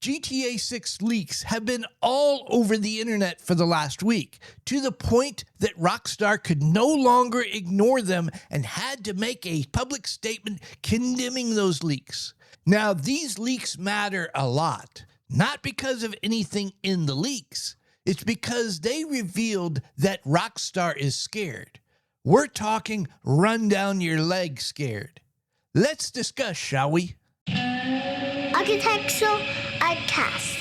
GTA 6 leaks have been all over the internet for the last week, to the point that Rockstar could no longer ignore them and had to make a public statement condemning those leaks. Now, these leaks matter a lot, not because of anything in the leaks. It's because they revealed that Rockstar is scared. We're talking run down your leg scared. Let's discuss, shall we? Architectural Cast.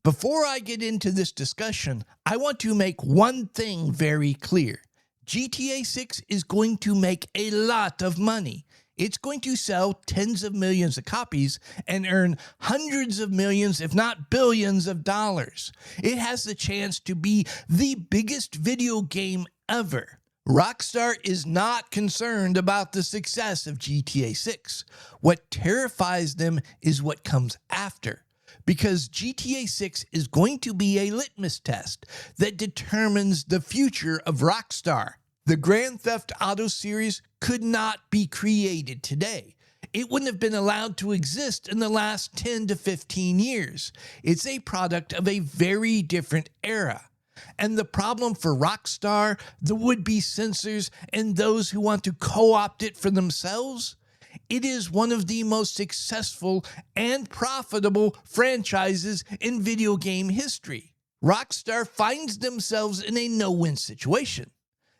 Before I get into this discussion, I want to make one thing very clear. GTA 6 is going to make a lot of money. It's going to sell tens of millions of copies and earn hundreds of millions, if not billions of dollars. It has the chance to be the biggest video game ever. Rockstar is not concerned about the success of GTA 6. What terrifies them is what comes after, because GTA 6 is going to be a litmus test that determines the future of Rockstar. The Grand Theft Auto series could not be created today. It wouldn't have been allowed to exist in the last 10 to 15 years. It's a product of a very different era. And the problem for Rockstar, the would-be censors, and those who want to co-opt it for themselves, it is one of the most successful and profitable franchises in video game history. Rockstar finds themselves in a no-win situation.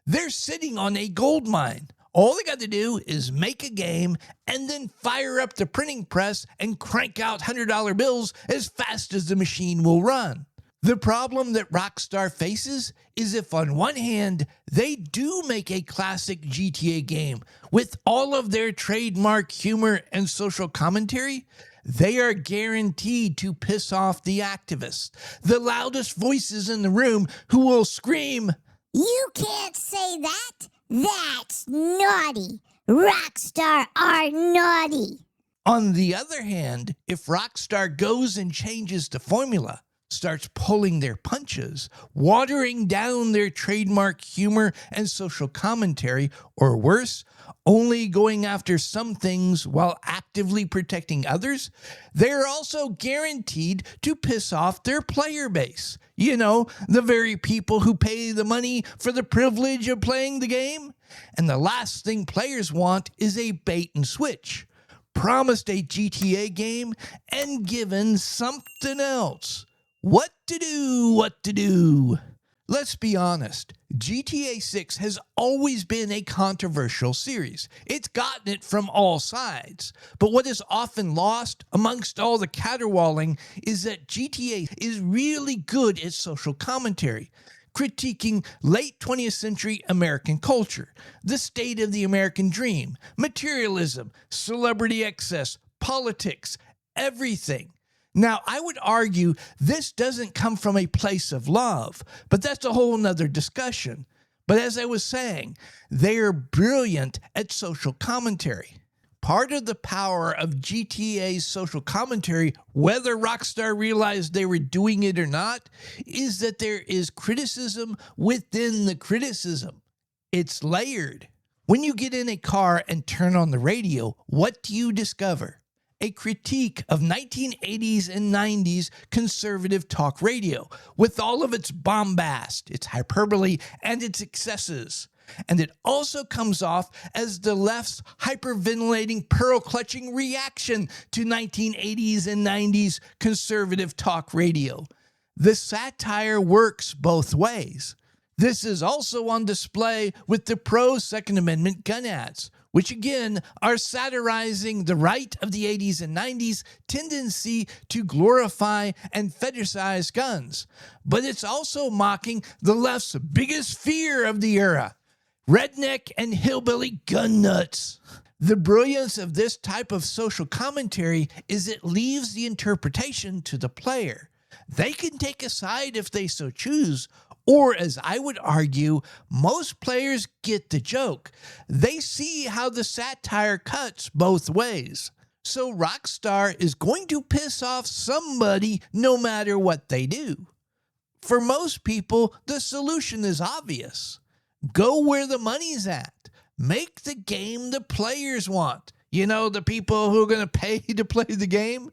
They're sitting on a gold mine. All they got to do is make a game and then fire up the printing press and crank out $100 bills as fast as the machine will run. The problem that Rockstar faces is if on one hand, they do make a classic GTA game with all of their trademark humor and social commentary, they are guaranteed to piss off the activists, the loudest voices in the room who will scream, "You can't say that! That's naughty! Rockstar are naughty!" On the other hand, if Rockstar goes and changes the formula, starts pulling their punches, watering down their trademark humor and social commentary, or worse, only going after some things while actively protecting others, they're also guaranteed to piss off their player base. You know, the very people who pay the money for the privilege of playing the game. And the last thing players want is a bait and switch. Promised a GTA game and given something else. What to do? Let's be honest, GTA 6 has always been a controversial series. It's gotten it from all sides. But what is often lost amongst all the caterwauling is that GTA is really good at social commentary, critiquing late 20th century American culture, the state of the American dream, materialism, celebrity excess, politics, everything. Now, I would argue this doesn't come from a place of love, but that's a whole nother discussion. But as I was saying, they are brilliant at social commentary. Part of the power of GTA's social commentary, whether Rockstar realized they were doing it or not, is that there is criticism within the criticism. It's layered. When you get in a car and turn on the radio, what do you discover? A critique of 1980s and 90s conservative talk radio, with all of its bombast, its hyperbole, and its excesses. And it also comes off as the left's hyperventilating, pearl-clutching reaction to 1980s and 90s conservative talk radio. The satire works both ways. This is also on display with the pro-Second Amendment gun ads, which again are satirizing the right of the 80s and 90s tendency to glorify and fetishize guns. But it's also mocking the left's biggest fear of the era, redneck and hillbilly gun nuts. The brilliance of this type of social commentary is it leaves the interpretation to the player. They can take a side if they so choose, or as I would argue, most players get the joke. They see how the satire cuts both ways. So Rockstar is going to piss off somebody no matter what they do. For most people, the solution is obvious. Go where the money's at. Make the game the players want. You know, the people who are going to pay to play the game.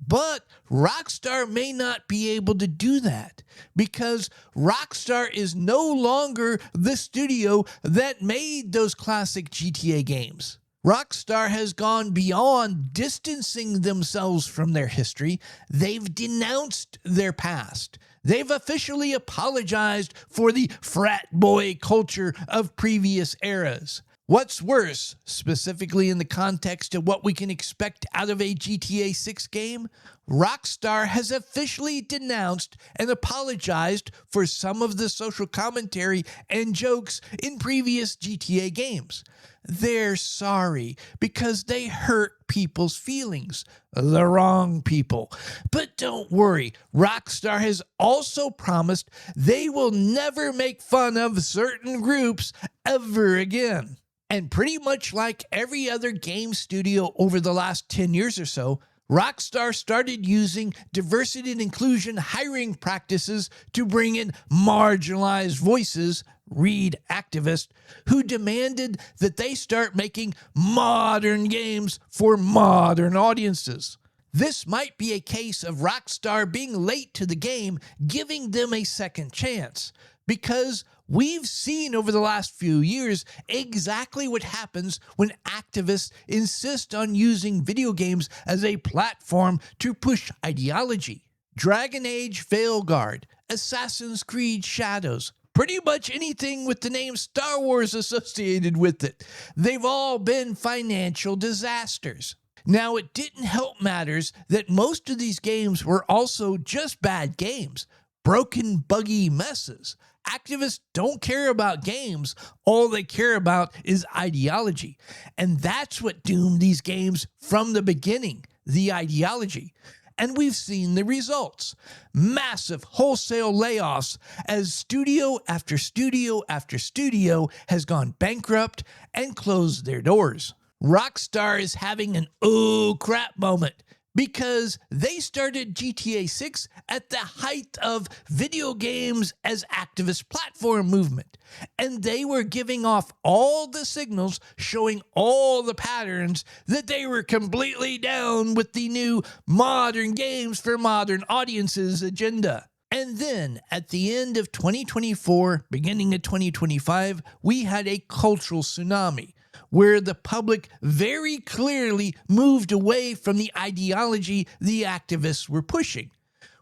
But Rockstar may not be able to do that because Rockstar is no longer the studio that made those classic GTA games. Rockstar has gone beyond distancing themselves from their history. They've denounced their past. They've officially apologized for the frat boy culture of previous eras. What's worse, specifically in the context of what we can expect out of a GTA 6 game, Rockstar has officially denounced and apologized for some of the social commentary and jokes in previous GTA games. They're sorry because they hurt people's feelings, the wrong people. But don't worry, Rockstar has also promised they will never make fun of certain groups ever again. And pretty much like every other game studio over the last 10 years or so, Rockstar started using diversity and inclusion hiring practices to bring in marginalized voices, read activists, who demanded that they start making modern games for modern audiences. This might be a case of Rockstar being late to the game, giving them a second chance. Because we've seen over the last few years exactly what happens when activists insist on using video games as a platform to push ideology. Dragon Age Veilguard, Assassin's Creed Shadows, pretty much anything with the name Star Wars associated with it. They've all been financial disasters. Now, it didn't help matters that most of these games were also just bad games, broken, buggy messes. Activists don't care about games. All they care about is ideology. And that's what doomed these games from the beginning, the ideology. And we've seen the results. Massive wholesale layoffs as studio after studio after studio has gone bankrupt and closed their doors. Rockstar is having an oh crap moment because they started GTA 6 at the height of video games as activist platform movement. And they were giving off all the signals showing all the patterns that they were completely down with the new modern games for modern audiences agenda. And then at the end of 2024, beginning of 2025, we had a cultural tsunami where the public very clearly moved away from the ideology the activists were pushing,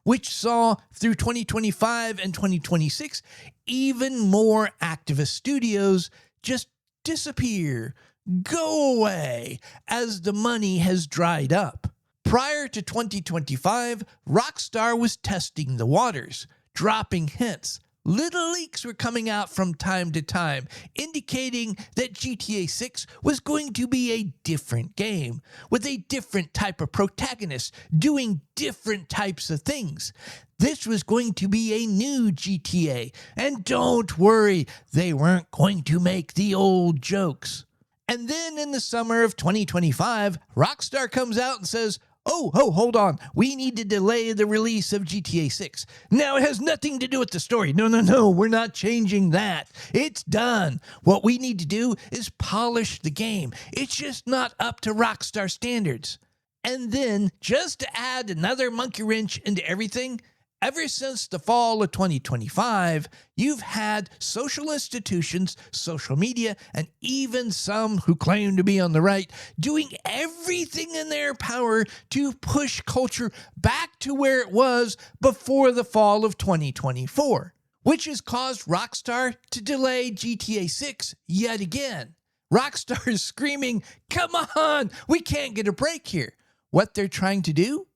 which saw through 2025 and 2026 even more activist studios just disappear, go away, as the money has dried up. Prior to 2025, Rockstar was testing the waters, dropping hints. Little leaks were coming out from time to time, indicating that GTA 6 was going to be a different game, with a different type of protagonist, doing different types of things. This was going to be a new GTA, and don't worry, they weren't going to make the old jokes. And then in the summer of 2025, Rockstar comes out and says, Oh, hold on. We need to delay the release of GTA 6. Now, it has nothing to do with the story. No, we're not changing that. It's done. What we need to do is polish the game. It's just not up to Rockstar standards. And then, just to add another monkey wrench into everything, ever since the fall of 2025, you've had social institutions, social media, and even some who claim to be on the right doing everything in their power to push culture back to where it was before the fall of 2024, which has caused Rockstar to delay GTA 6 yet again. Rockstar is screaming, "Come on, we can't get a break here." What they're trying to do?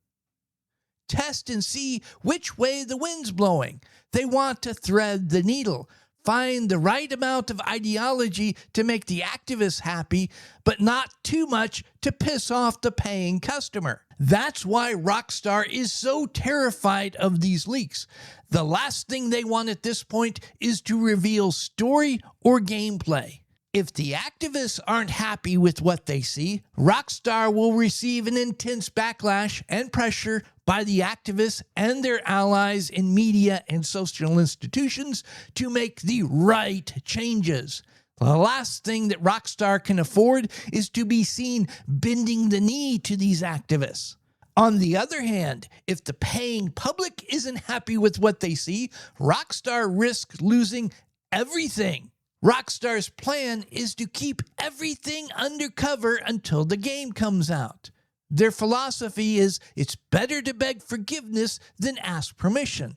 Test and see which way the wind's blowing. They want to thread the needle, find the right amount of ideology to make the activists happy, but not too much to piss off the paying customer. That's why Rockstar is so terrified of these leaks. The last thing they want at this point is to reveal story or gameplay. If the activists aren't happy with what they see, Rockstar will receive an intense backlash and pressure by the activists and their allies in media and social institutions to make the right changes. The last thing that Rockstar can afford is to be seen bending the knee to these activists. On the other hand, if the paying public isn't happy with what they see, Rockstar risks losing everything. Rockstar's plan is to keep everything undercover until the game comes out. Their philosophy is it's better to beg forgiveness than ask permission.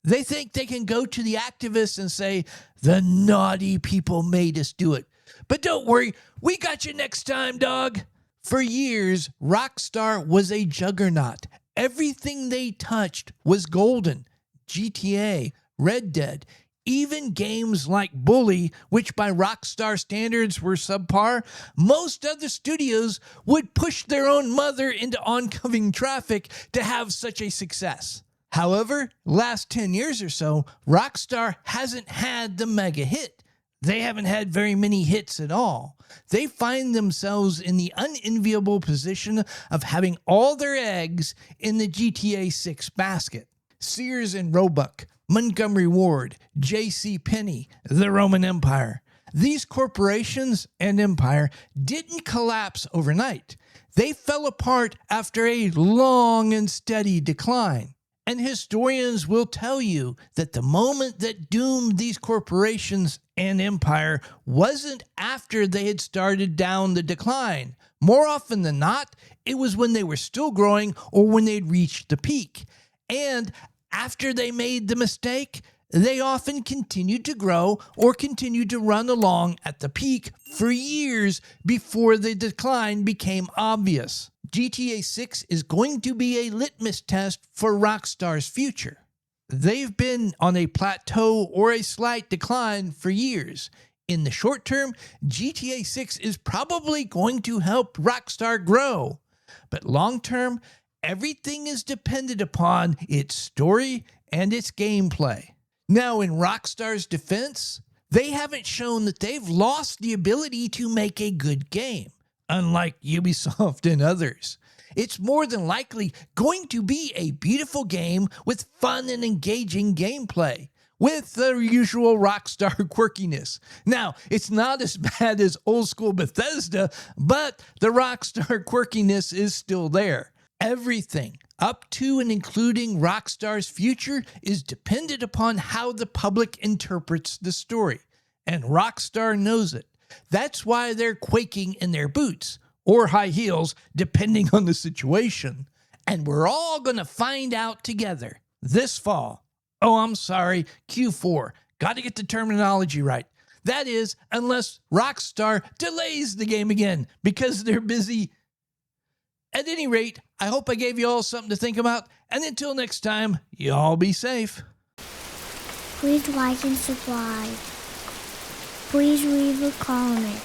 They think they can go to the activists and say, the naughty people made us do it. But don't worry, we got you next time, dog. For years, Rockstar was a juggernaut. Everything they touched was golden. GTA, Red Dead, even games like Bully, which by Rockstar standards were subpar, most other studios would push their own mother into oncoming traffic to have such a success. However, last 10 years or so, Rockstar hasn't had the mega hit. They haven't had very many hits at all. They find themselves in the unenviable position of having all their eggs in the GTA 6 basket. Sears and Roebuck, Montgomery Ward, J.C. Penney, the Roman Empire. These corporations and empire didn't collapse overnight. They fell apart after a long and steady decline. And historians will tell you that the moment that doomed these corporations and empire wasn't after they had started down the decline. More often than not, it was when they were still growing or when they'd reached the peak. And after they made the mistake, they often continued to grow or continued to run along at the peak for years before the decline became obvious. GTA 6 is going to be a litmus test for Rockstar's future. They've been on a plateau or a slight decline for years. In the short term, GTA 6 is probably going to help Rockstar grow. But long term, everything is dependent upon its story and its gameplay. Now, in Rockstar's defense, they haven't shown that they've lost the ability to make a good game, unlike Ubisoft and others. It's more than likely going to be a beautiful game with fun and engaging gameplay, with the usual Rockstar quirkiness. Now, it's not as bad as old school Bethesda, but the Rockstar quirkiness is still there. Everything, up to and including Rockstar's future, is dependent upon how the public interprets the story. And Rockstar knows it. That's why they're quaking in their boots, or high heels, depending on the situation. And we're all going to find out together this fall. Oh, I'm sorry, Q4. Got to get the terminology right. That is, unless Rockstar delays the game again because they're busy. At any rate, I hope I gave you all something to think about. And until next time, you all be safe. Please like and subscribe. Please leave a comment.